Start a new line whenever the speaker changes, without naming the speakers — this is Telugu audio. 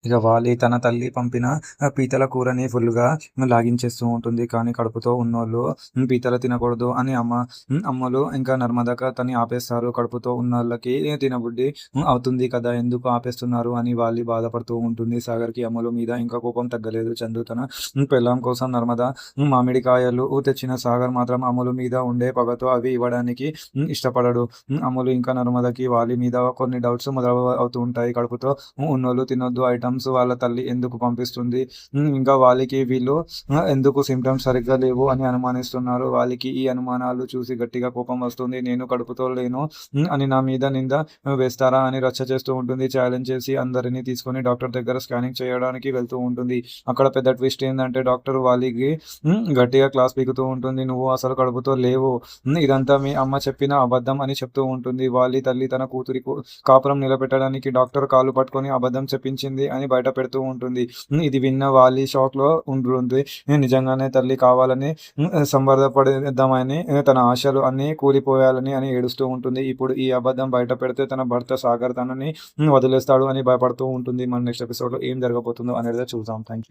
ఇక వాలి తన తల్లి పంపిన పీతల కూరని ఫుల్‌గా లాగించేస్తూ ఉంటుంది. కానీ కడుపుతో ఉన్నోళ్ళు పీతలు తినకూడదు అని అమ్మలు ఇంకా నర్మదక్క తన్ని ఆపేస్తారు. కడుపుతో ఉన్నోళ్ళకి తినబుద్ధి అవుతుంది కదా! ఎందుకు ఆపేస్తున్నారు అని వాలి బాధపడుతూ ఉంటుంది. సాగర్‌కి అమ్ములు మీద ఇంకా కోపం తగ్గలేదు. చందు తన పెళ్ళాం కోసం నర్మద మామిడికాయలు తెచ్చిన సాగర్ మాత్రం అమ్ములు మీద ఉండే పగతో అవి ఇవ్వడానికి ఇష్టపడడు. అమ్ములు ఇంకా నర్మదకి వాలి మీద కొన్ని డౌట్స్ అవుతూ ఉంటాయి. కడుపుతో ఉన్నోళ్ళు తినొద్దు ఐటమ్స్ వాళ్ళ తల్లి ఎందుకు పంపిస్తుంది? ఇంకా వాళ్ళకి వీళ్ళు ఎందుకు సింప్టమ్స్ సరిగ్గా లేవు అని అనుమానిస్తున్నారు. వాళ్ళకి ఈ అనుమానాలు చూసి గట్టిగా కోపం వస్తుంది. నేను కడుపుతో లేను అని నా మీద నింద వేస్తారా అని రచ్చ చేస్తూ ఉంటుంది. ఛాలెంజ్ చేసి అందరిని తీసుకొని డాక్టర్ దగ్గర స్కానింగ్ చేయడానికి వెళ్తూ ఉంటుంది. అక్కడ పెద్ద ట్విస్ట్ ఏందంటే డాక్టర్ వాలికి గట్టిగా క్లాస్ పీకుతూ ఉంటుంది. నువ్వు అసలు కడుపుతో లేవు. ఇదంతా మీ అమ్మ చెప్పిన అబద్ధం అని చెప్తూ ఉంటుంది. వాలి తల్లి తన కూతురి కాపురం నిలబెట్టడానికి డాక్టర్ కాళ్ళు పట్టుకొని అబద్ధం చెప్పించింది అని బయట పెడుతూ ఉంటుంది. ఇది విన్న వాలి షాక్‌లో ఉంటుంది. నిజంగానే తల్లి కావాలని సంబరపడేద్దామని తన ఆశలు అన్నీ కూలిపోయాలని అని ఏడుస్తూ ఉంటుంది. ఇప్పుడు ఈ అబద్ధం బయట పెడితే తన భర్త సాగర్ తనని వదిలేస్తాడు అని భయపడుతూ ఉంటుంది. మన నెక్స్ట్ ఎపిసోడ్‌లో ఏం జరగబోతుందో అనేది చూద్దాం. Thank you.